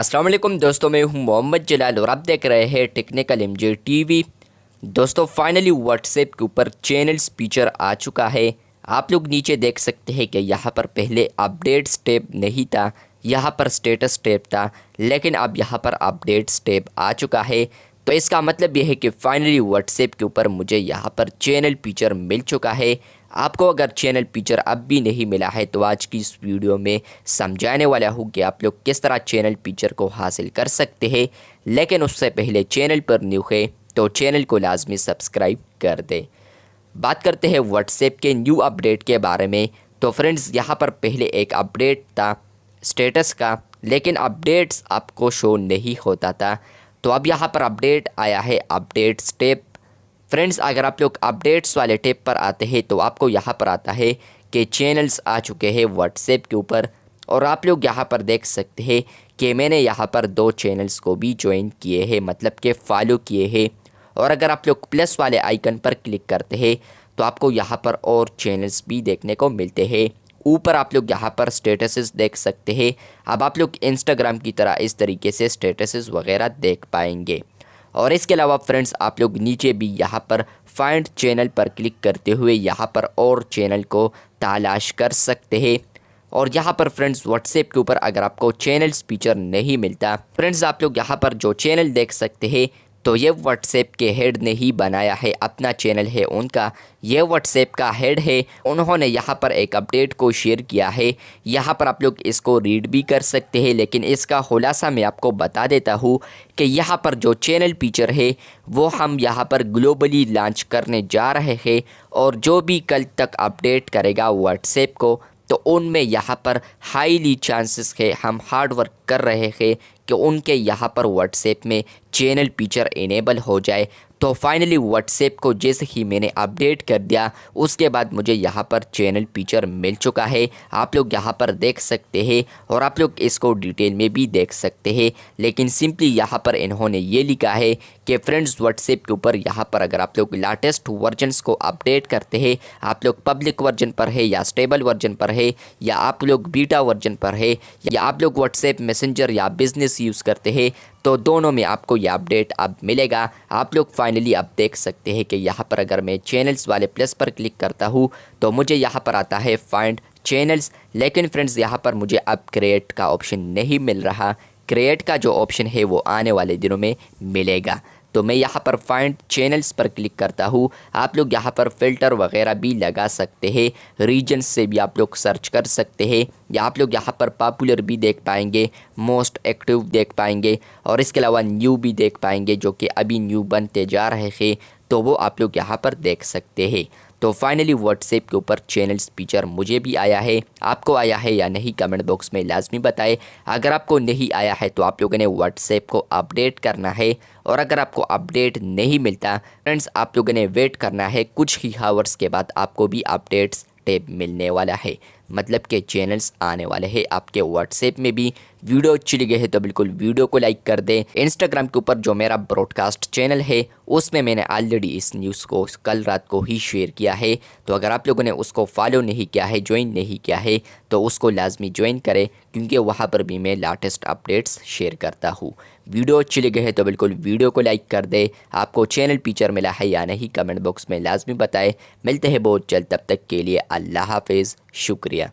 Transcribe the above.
अस्सलाम वालेकुम दोस्तों, मैं हूं मोहम्मद जलाल और आप देख रहे हैं टेक्निकल एमजे टीवी। दोस्तों फाइनली व्हाट्सएप के ऊपर चैनल्स फीचर आ चुका है। आप लोग नीचे देख सकते हैं कि यहाँ पर पहले अपडेट्स टैब नहीं था, यहाँ पर स्टेटस टैब था, लेकिन अब यहाँ पर अपडेट्स टैब आ चुका है। तो इसका मतलब यह है कि फाइनली व्हाट्सएप के ऊपर मुझे यहाँ पर चैनल फीचर मिल चुका है। आपको अगर चैनल फीचर अब भी नहीं मिला है तो आज की इस वीडियो में समझाने वाला हूँ कि आप लोग किस तरह चैनल फीचर को हासिल कर सकते हैं। लेकिन उससे पहले चैनल पर न्यू है तो चैनल को लाजमी सब्सक्राइब कर दें। बात करते हैं व्हाट्सएप के न्यू अपडेट के बारे में। तो फ्रेंड्स यहाँ पर पहले एक अपडेट था स्टेटस का, लेकिन अपडेट्स आपको शो नहीं होता था। तो अब यहाँ पर अपडेट आया है अपडेट्स टैब। फ्रेंड्स अगर आप लोग अपडेट्स वाले टैब पर आते हैं तो आपको यहाँ पर आता है कि चैनल्स आ चुके हैं व्हाट्सएप के ऊपर। और आप लोग यहाँ पर देख सकते हैं कि मैंने यहाँ पर 2 चैनल्स को भी ज्वाइन किए हैं, मतलब कि फॉलो किए हैं। और अगर आप लोग प्लस वाले आइकन पर क्लिक करते हैं तो आपको यहाँ पर और चैनल्स भी देखने को मिलते हैं। ऊपर आप लोग यहाँ पर स्टेटसेस देख सकते हैं। अब आप लोग इंस्टाग्राम की तरह इस तरीके से स्टेटसेस वगैरह देख पाएंगे। और इसके अलावा फ्रेंड्स आप लोग नीचे भी यहाँ पर फाइंड चैनल पर क्लिक करते हुए यहाँ पर और चैनल को तलाश कर सकते हैं। और यहाँ पर फ्रेंड्स व्हाट्सएप के ऊपर अगर आपको चैनल्स फीचर नहीं मिलता, फ्रेंड्स आप लोग यहाँ पर जो चैनल देख सकते हैं तो ये व्हाट्सएप के हेड ने ही बनाया है, अपना चैनल है उनका, ये व्हाट्सएप का हेड है। उन्होंने यहाँ पर एक अपडेट को शेयर किया है, यहाँ पर आप लोग इसको रीड भी कर सकते हैं। लेकिन इसका खुलासा मैं आपको बता देता हूँ कि यहाँ पर जो चैनल फीचर है वो हम यहाँ पर ग्लोबली लॉन्च करने जा रहे हैं। और जो भी कल तक अपडेट करेगा व्हाट्सएप को तो उनमें यहाँ पर हाईली चांसेस है, हम हार्ड वर्क कर रहे हैं कि उनके यहाँ पर व्हाट्सएप में चैनल फीचर इनेबल हो जाए। तो फाइनली व्हाट्सएप को जैसे ही मैंने अपडेट कर दिया उसके बाद मुझे यहाँ पर चैनल फीचर मिल चुका है। आप लोग यहाँ पर देख सकते हैं और आप लोग इसको डिटेल में भी देख सकते हैं। लेकिन सिंपली यहाँ पर इन्होंने ये लिखा है कि फ्रेंड्स व्हाट्सएप के ऊपर यहाँ पर अगर आप लोग लेटेस्ट वर्जन्स को अपडेट करते हैं, आप लोग पब्लिक वर्जन पर है या स्टेबल वर्जन पर है या आप लोग बीटा वर्जन पर है या आप लोग व्हाट्सएप मैसेंजर या बिजनेस यूज़ करते हैं, तो दोनों में आपको ये अपडेट अब मिलेगा। आप लोग फाइनली अब देख सकते हैं कि यहाँ पर अगर मैं चैनल्स वाले प्लस पर क्लिक करता हूँ तो मुझे यहाँ पर आता है फाइंड चैनल्स। लेकिन फ्रेंड्स यहाँ पर मुझे अब क्रिएट का ऑप्शन नहीं मिल रहा। क्रिएट का जो ऑप्शन है वो आने वाले दिनों में मिलेगा। तो मैं यहाँ पर फाइंड चैनल्स पर क्लिक करता हूँ। आप लोग यहाँ पर फ़िल्टर वगैरह भी लगा सकते हैं, रीजन से भी आप लोग सर्च कर सकते हैं, या आप लोग यहाँ पर पॉपुलर भी देख पाएंगे, मोस्ट एक्टिव देख पाएंगे, और इसके अलावा न्यू भी देख पाएंगे जो कि अभी न्यू बनते जा रहे हैं, तो वो आप लोग यहाँ पर देख सकते हैं। तो फाइनली व्हाट्सएप के ऊपर चैनल्स फीचर मुझे भी आया है। आपको आया है या नहीं कमेंट बॉक्स में लाजमी बताएं। अगर आपको नहीं आया है तो आप लोगों ने व्हाट्सएप को अपडेट करना है। और अगर आपको अपडेट नहीं मिलता फ्रेंड्स, आप लोगों ने वेट करना है, कुछ ही हावर्स के बाद आपको भी अपडेट्स टैब मिलने वाला है, मतलब के चैनल्स आने वाले हैं आपके व्हाट्सएप में भी। वीडियो अच्छी लगी है तो बिल्कुल वीडियो को लाइक कर दें। इंस्टाग्राम के ऊपर जो मेरा ब्रॉडकास्ट चैनल है उसमें मैंने ऑलरेडी इस न्यूज़ को कल रात को ही शेयर किया है। तो अगर आप लोगों ने उसको फॉलो नहीं किया है, ज्वाइन नहीं किया है, तो उसको लाजमी ज्वाइन करें, क्योंकि वहाँ पर भी मैं लेटेस्ट अपडेट्स शेयर करता हूँ। वीडियो अच्छी लगी है तो बिल्कुल वीडियो को लाइक कर दे। आपको चैनल फीचर मिला है या नहीं कमेंट बॉक्स में लाजमी बताएं। मिलते हैं बहुत जल्द, तब तक के लिए अल्लाह हाफिज़, शुक्रिया।